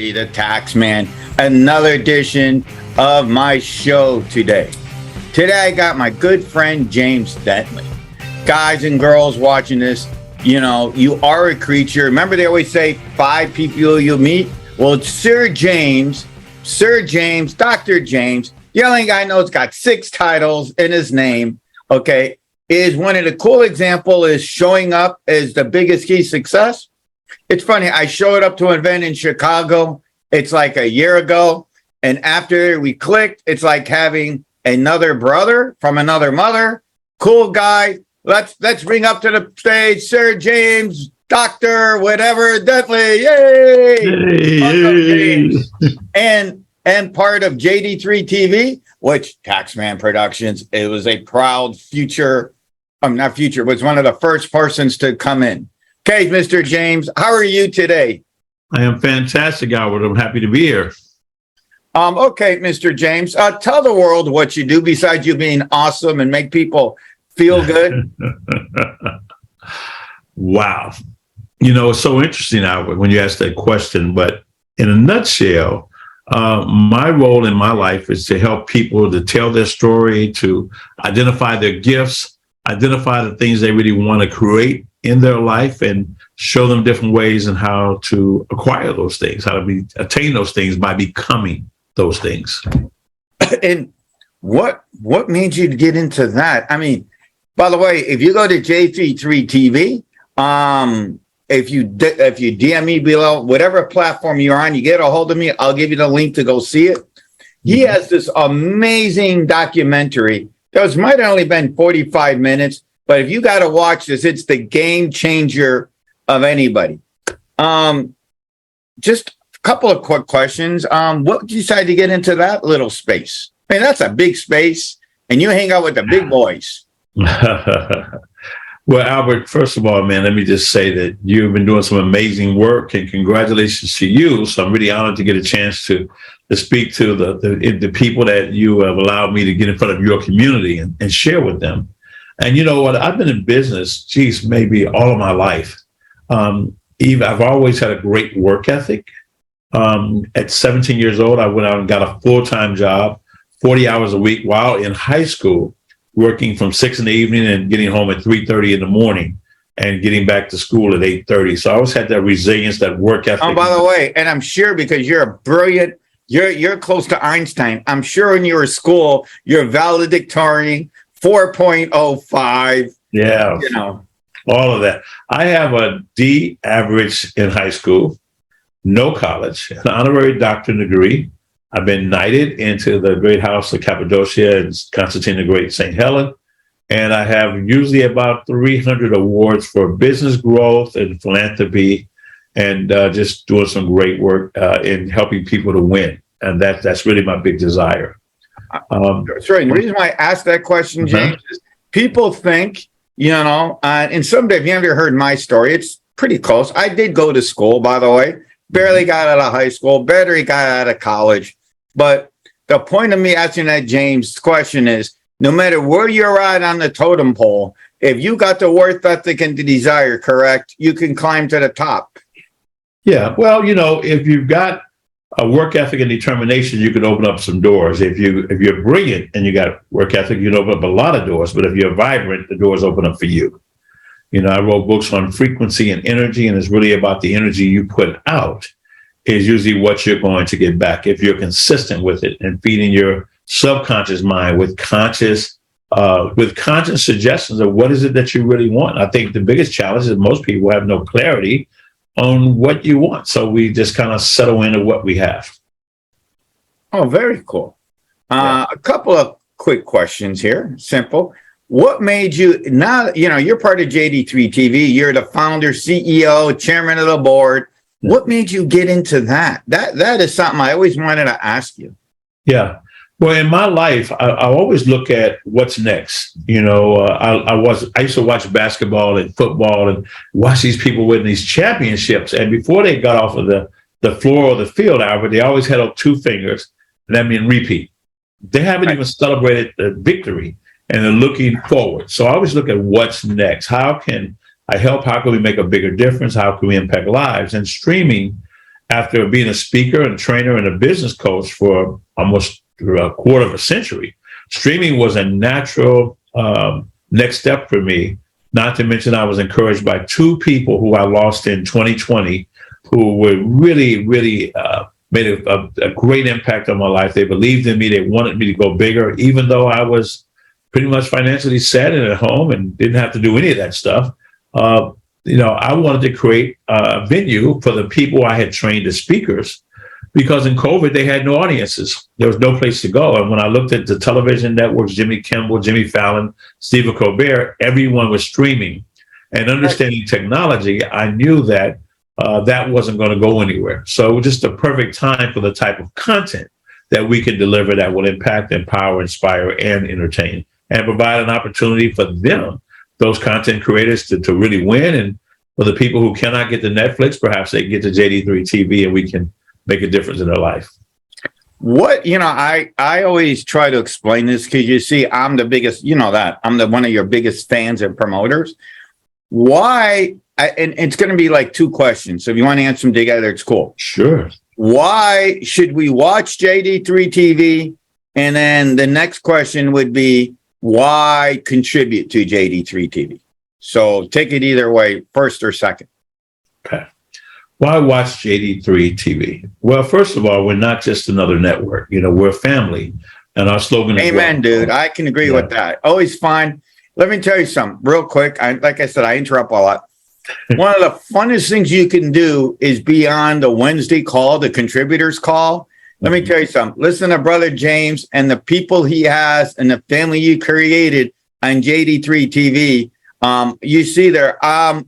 Dentey, the tax man. Another edition of my show today. Today I got my good friend James Dentey. Guys and girls watching this, you know, you are a creature. Remember they always say 5 people you'll meet? Well, it's Sir James, Dr. James. The only guy I know has got 6 titles in his name, okay, is one of the cool example is showing up as the biggest key success. It's funny, I showed up to an event in Chicago, it's like a year ago, and after we clicked, it's like having another brother from another mother. Cool guy. Let's bring up to the stage Sir James, Dr. whatever, Dentey. Yay! Hey. And part of JD3 TV, which Taxman Productions, it was a proud was one of the first persons to come in. Okay, Mr. James, how are you today? I am fantastic, Albert. I'm happy to be here. Okay, Mr. James, tell the world what you do besides you being awesome and make people feel good. Wow. You know, it's so interesting, Albert, when you ask that question. But in a nutshell, my role in my life is to help people to tell their story, to identify their gifts, identify the things they really want to create in their life, and show them different ways and how to acquire those things, how to attain those things by becoming those things. And what made you get into that? I mean, by the way, if you go to JD3 TV, if you DM me below, whatever platform you're on, you get a hold of me, I'll give you the link to go see it. He has this amazing documentary. Those might have only been 45 minutes, but if you got to watch this, it's the game changer of anybody. Just a couple of quick questions. What did you decide to get into that little space? I mean, that's a big space, and you hang out with the big boys. Well, Albert, first of all, man, let me just say that you've been doing some amazing work, and congratulations to you. So I'm really honored to get a chance to speak to the people that you have allowed me to get in front of your community and share with them. And you know what? I've been in business, maybe all of my life. I've always had a great work ethic. At 17 years old, I went out and got a full-time job, 40 hours a week while in high school, working from 6 in the evening and getting home at 3:30 in the morning and getting back to school at 8:30. So I always had that resilience, that work ethic. Oh, by the way, and I'm sure because you're a brilliant, you're close to Einstein. I'm sure in your school, you're valedictorian, 4.05. Yeah. You know. All of that. I have a D average in high school, no college, an honorary doctorate degree. I've been knighted into the Great House of Cappadocia and Constantine the Great St. Helen. And I have usually about 300 awards for business growth and philanthropy, and just doing some great work in helping people to win. And that's really my big desire. That's right. And the reason why I asked that question, James, is people think, you know, and someday, if you ever heard my story, it's pretty close. I did go to school, by the way, barely got out of high school, barely got out of college. But the point of me asking that James question is, no matter where you're at on the totem pole, if you got the work ethic and the desire correct, you can climb to the top. Yeah, well, you know, if you've got a work ethic and determination, you can open up some doors. If you're brilliant and you got work ethic, you can open up a lot of doors. But if you're vibrant, the doors open up for you. You know, I wrote books on frequency and energy, and it's really about the energy you put out is usually what you're going to get back if you're consistent with it and feeding your subconscious mind with conscious suggestions of what is it that you really want. I think the biggest challenge is most people have no clarity on what you want. So we just kind of settle into what we have. Oh, very cool. A couple of quick questions here. Simple. What made you, now, you know, you're part of JD3 TV. You're the founder, CEO, chairman of the board. What made you get into that? That is something I always wanted to ask you. Yeah. Well, in my life, I always look at what's next. You know, I used to watch basketball and football and watch these people winning these championships. And before they got off of the floor or the field, Albert, they always had up 2 fingers, and that means repeat. They haven't even celebrated the victory, and they're looking forward. So I always look at what's next. How can I help? How can we make a bigger difference? How can we impact lives? And streaming after being a speaker and trainer and a business coach for almost a quarter of a century, streaming was a natural next step for me. Not to mention, I was encouraged by two people who I lost in 2020, who were really made a great impact on my life. They believed in me. They wanted me to go bigger, even though I was pretty much financially set and at home and didn't have to do any of that stuff. I wanted to create a venue for the people I had trained as speakers, because in COVID, they had no audiences. There was no place to go. And when I looked at the television networks, Jimmy Kimmel, Jimmy Fallon, Stephen Colbert, everyone was streaming. And understanding technology, I knew that that wasn't going to go anywhere. So it was just the perfect time for the type of content that we can deliver that will impact, empower, inspire, and entertain, and provide an opportunity for them, those content creators, to really win. And for the people who cannot get to Netflix, perhaps they get to JD3 TV and we can make a difference in their life. I always try to explain this because you see, I'm the biggest, I'm one of your biggest fans and promoters. Why? And it's going to be like two questions. So if you want to answer them together, it's cool. Sure. Why should we watch JD3 TV? And then the next question would be, why contribute to JD3 TV? So take it either way, first or second. Okay. Why watch JD3 TV? Well, first of all, we're not just another network. We're a family. And our slogan is Amen, dude. I can agree with that. Always fine. Let me tell you something real quick. Like I said, I interrupt a lot. One of the funnest things you can do is be on the Wednesday call, the contributors call. Let me tell you something. Listen to Brother James and the people he has and the family you created on JD3 TV. You see there,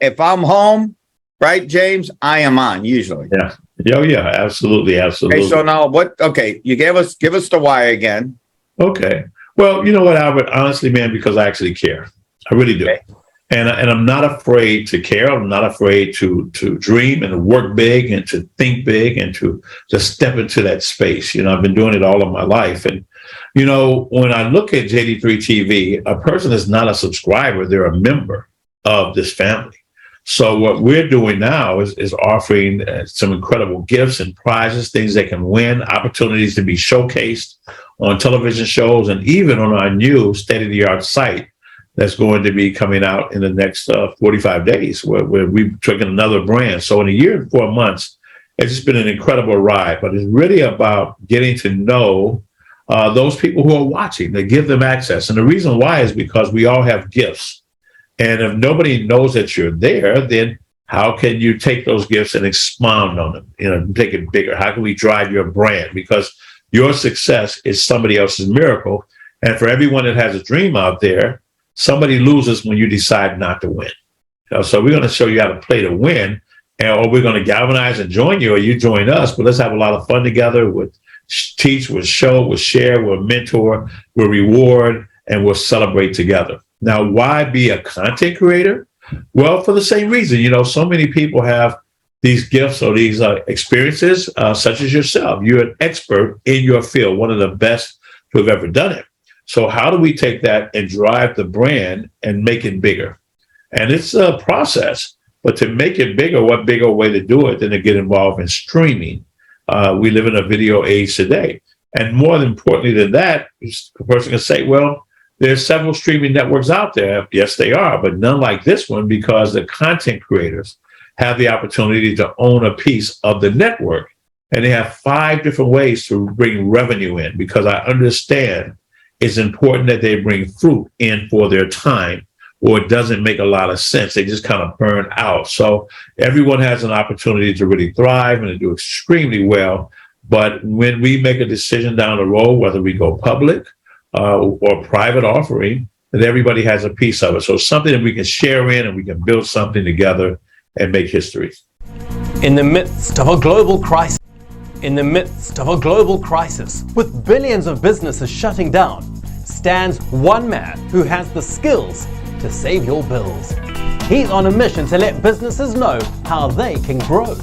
if I'm home, right, James, I am on usually. Yeah. Oh, yeah, absolutely. Absolutely. Okay, so now you give us the why again. Okay. Well, you know what, Albert, honestly, man, because I actually care. I really do. Okay. And I'm not afraid to care. I'm not afraid to dream and to work big and to think big and to just step into that space. I've been doing it all of my life. And, when I look at JD3 TV, a person is not a subscriber. They're a member of this family. So what we're doing now is offering some incredible gifts and prizes, things they can win, opportunities to be showcased on television shows, and even on our new state-of-the-art site that's going to be coming out in the next 45 days, where we've taken another brand. So in a year and 4 months, it's just been an incredible ride. But it's really about getting to know those people who are watching, to give them access. And the reason why is because we all have gifts. And if nobody knows that you're there, then how can you take those gifts and expound on them, make it bigger? How can we drive your brand? Because your success is somebody else's miracle. And for everyone that has a dream out there, somebody loses when you decide not to win. So we're going to show you how to play to win, or we're going to galvanize and join you, or you join us. But let's have a lot of fun together. We'll teach, we'll show, we'll share, we'll mentor, we'll reward, and we'll celebrate together. Now, why be a content creator? Well, for the same reason. So many people have these gifts or these experiences, such as yourself. You're an expert in your field, one of the best who have ever done it. So how do we take that and drive the brand and make it bigger? And it's a process, but to make it bigger, what bigger way to do it than to get involved in streaming? We live in a video age today. And more importantly than that, a person can say, well, there's several streaming networks out there. Yes, they are, but none like this one, because the content creators have the opportunity to own a piece of the network. And they have 5 different ways to bring revenue in, because I understand it's important that they bring fruit in for their time, or it doesn't make a lot of sense. They just kind of burn out. So everyone has an opportunity to really thrive and to do extremely well. But when we make a decision down the road, whether we go public or private offering, that everybody has a piece of it. So something that we can share in, and we can build something together and make history. In the midst of a global crisis, with billions of businesses shutting down, stands one man who has the skills to save your bills. He's on a mission to let businesses know how they can grow.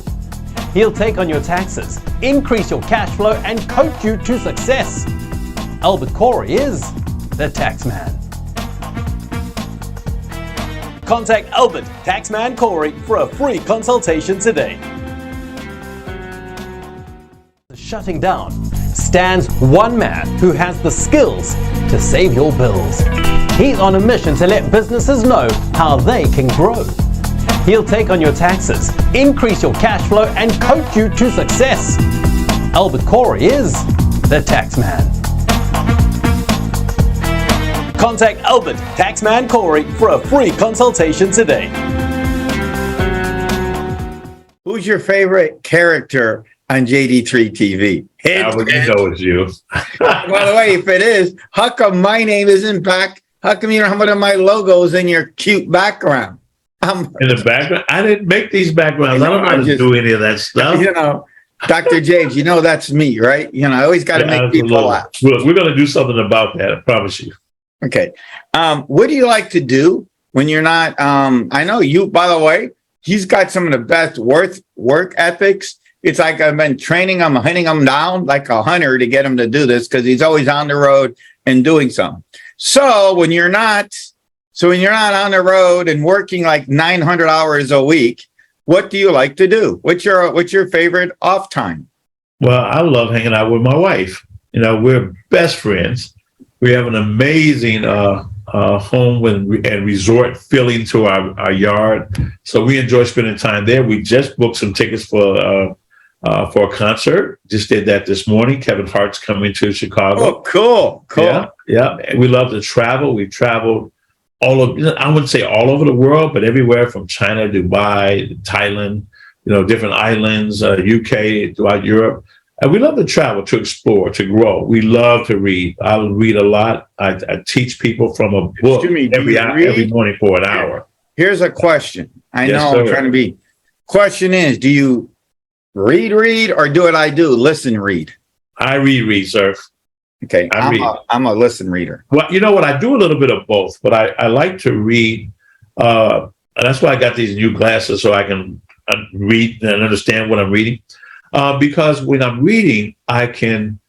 He'll take on your taxes, increase your cash flow, and coach you to success. Albert Corey is the Taxman. Contact Albert Taxman Corey for a free consultation today. shutting down, stands one man who has the skills to save your bills. He's on a mission to let businesses know how they can grow. He'll take on your taxes, increase your cash flow, and coach you to success. Albert Corey is the tax man. Contact Albert Taxman Corey for a free consultation today. Who's your favorite character on JD3 TV? Albert, you know it's you. By the way, if it is, how come my name isn't back? How come you don't have one of my logos in your cute background? In the background? I didn't make these backgrounds. I don't know how to do any of that stuff. You know, Dr. James, you know that's me, right? You know, I always got to make people laugh. Look, we're going to do something about that, I promise you. Okay. What do you like to do when you're not, I know you, by the way, he's got some of the best work ethics. It's like I've been training him, hunting him down like a hunter to get him to do this because he's always on the road and doing something. So when you're not on the road and working like 900 hours a week, what do you like to do? What's your favorite off time? Well, I love hanging out with my wife. You know, we're best friends. We have an amazing home and resort feeling to our yard. So we enjoy spending time there. We just booked some tickets for a concert. Just did that this morning. Kevin Hart's coming to Chicago. Oh, cool. Yeah. We love to travel. We've traveled I wouldn't say all over the world, but everywhere from China, Dubai, Thailand, you know, different islands, UK, throughout Europe. And we love to travel, to explore, to grow. We love to read. I read a lot. I teach people from a book every morning for an hour. Here's a question. I know sir. I'm trying to be. Question is, do you read, or do what I do? Listen, read. I read, sir. Okay. I'm a listen reader. Well, you know what? I do a little bit of both, but I like to read. And that's why I got these new glasses so I can read and understand what I'm reading. Because when I'm reading, I can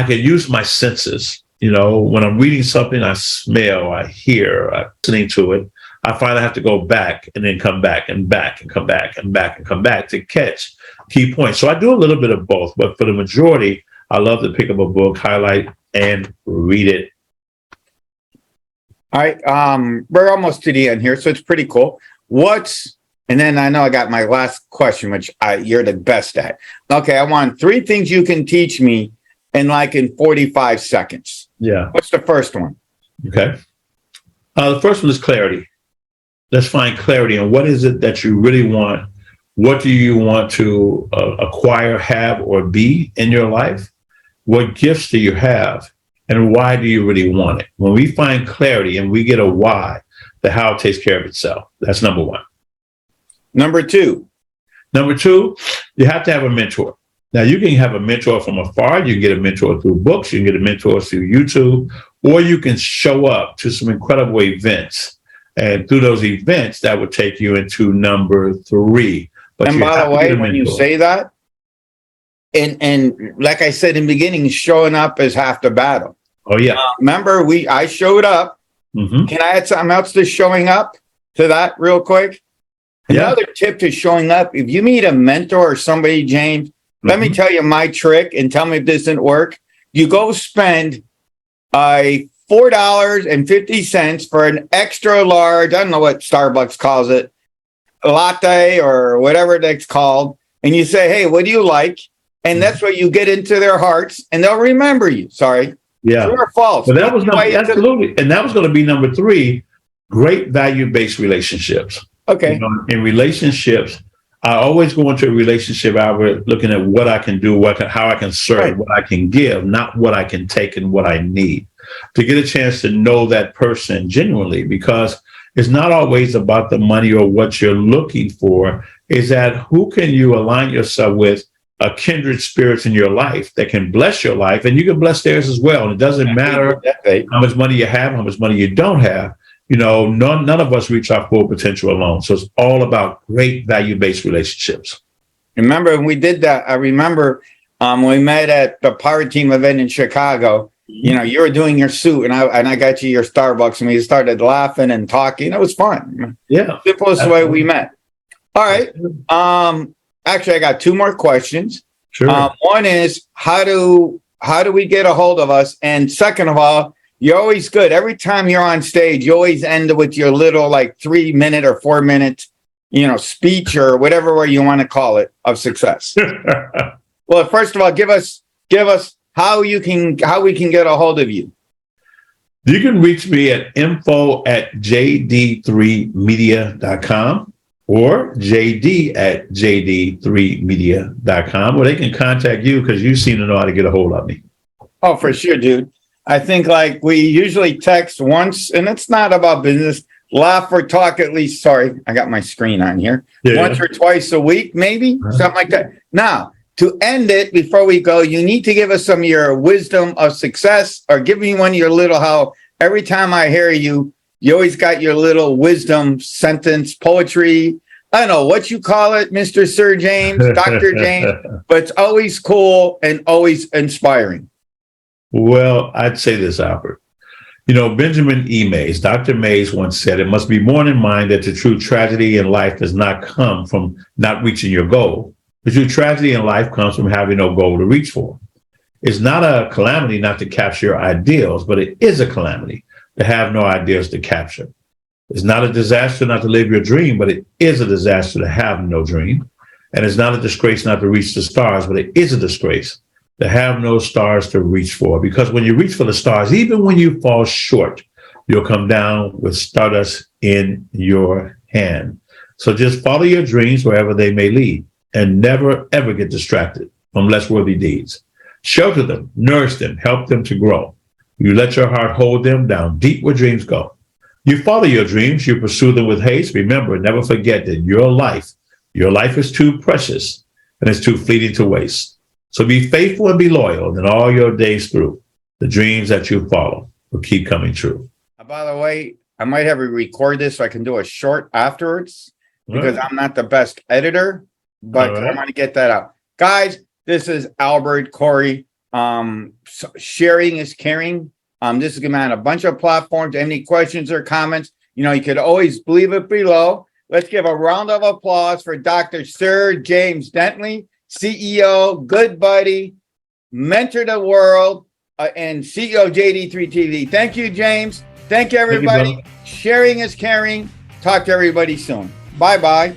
use my senses. You know, when I'm reading something, I smell, I hear, I'm listening to it. I find I have to go back and then come back and back and come back and back and come back to catch key points. So I do a little bit of both, but for the majority, I love to pick up a book, highlight, and read it. All right. We're almost to the end here, so it's pretty cool. And then I know I got my last question, which you're the best at. Okay, I want 3 things you can teach me in 45 seconds. Yeah. What's the first one? Okay. The first one is clarity. Let's find clarity on what is it that you really want. What do you want to acquire, have, or be in your life? What gifts do you have? And why do you really want it? When we find clarity and we get a why, the how takes care of itself. That's number 1. Number 2, you have to have a mentor. Now, you can have a mentor from afar. You can get a mentor through books. You can get a mentor through YouTube, or you can show up to some incredible events. And through those events, that would take you into number 3. But and by the way, when you say that, and like I said in the beginning, showing up is half the battle. Oh, yeah. Remember, I showed up. Mm-hmm. Can I add something else to showing up to that real quick? Another tip to showing up, if you meet a mentor or somebody, James, let me tell you my trick and tell me if this didn't work. You go spend $4.50 for an extra large, I don't know what Starbucks calls it, latte or whatever it's called. And you say, hey, what do you like? And that's where you get into their hearts and they'll remember you. Sorry. Yeah. True or false? But that was absolutely. And that was going to be number 3, great value-based relationships. Okay. You know, in relationships, I always go into a relationship looking at what I can do, how I can serve, what I can give, not what I can take and what I need. To get a chance to know that person genuinely, because it's not always about the money or what you're looking for. Is that who can you align yourself with, a kindred spirits in your life that can bless your life, and you can bless theirs as well. And it doesn't matter how much money you have, how much money you don't have. You know, none of us reach our full potential alone. So it's all about great value-based relationships. Remember when we did that? I remember we met at the Power Team event in Chicago. You know, you were doing your suit, and I got you your Starbucks, and we started laughing and talking. It was fun. Yeah, simplest way we met. All right. Actually, I got 2 more questions. Sure. One is how do we get a hold of us? And second of all, you're always good. Every time you're on stage, you always end with your little like 3-minute or 4-minute, speech or whatever way you want to call it of success. Well, first of all, give us how we can get a hold of you. You can reach me at info@jd3media.com or jd@jd3media.com, or they can contact you because you seem to know how to get a hold of me. Oh, for sure, dude. I think like we usually text once, and it's not about business. Laugh or talk at least. Sorry, I got my screen on here. Yeah. Once or twice a week, maybe something like that. Now, to end it, before we go, you need to give us some of your wisdom of success, or give me one of your little, how every time I hear you, you always got your little wisdom sentence, poetry. I don't know what you call it, Mr. Sir James, Dr. James, but it's always cool and always inspiring. Well, I'd say this, Albert. Benjamin E. Mays, Dr. Mays once said, it must be borne in mind that the true tragedy in life does not come from not reaching your goal. The true tragedy in life comes from having no goal to reach for. It's not a calamity not to capture your ideals, but it is a calamity to have no ideas to capture. It's not a disaster not to live your dream, but it is a disaster to have no dream. And it's not a disgrace not to reach the stars, but it is a disgrace to have no stars to reach for. Because when you reach for the stars, even when you fall short, you'll come down with stardust in your hand. So just follow your dreams wherever they may lead, and never, ever get distracted from less worthy deeds. Shelter them, nourish them, help them to grow. You let your heart hold them down deep where dreams go. You follow your dreams, you pursue them with haste. Remember, never forget that your life is too precious and it's too fleeting to waste. So be faithful and be loyal, and all your days through, the dreams that you follow will keep coming true. By the way, I might have to record this so I can do a short afterwards, because I'm not the best editor, but I want to get that out. Guys, this is Albert Corey. Sharing is caring. This is going to be on a bunch of platforms. Any questions or comments, you could always leave it below. Let's give a round of applause for Dr. Sir James Dentey, CEO, good buddy, mentor the world, and CEO JD3 TV. Thank you, James. Thank you, everybody. Thank you, sharing is caring. Talk to everybody soon. Bye-bye.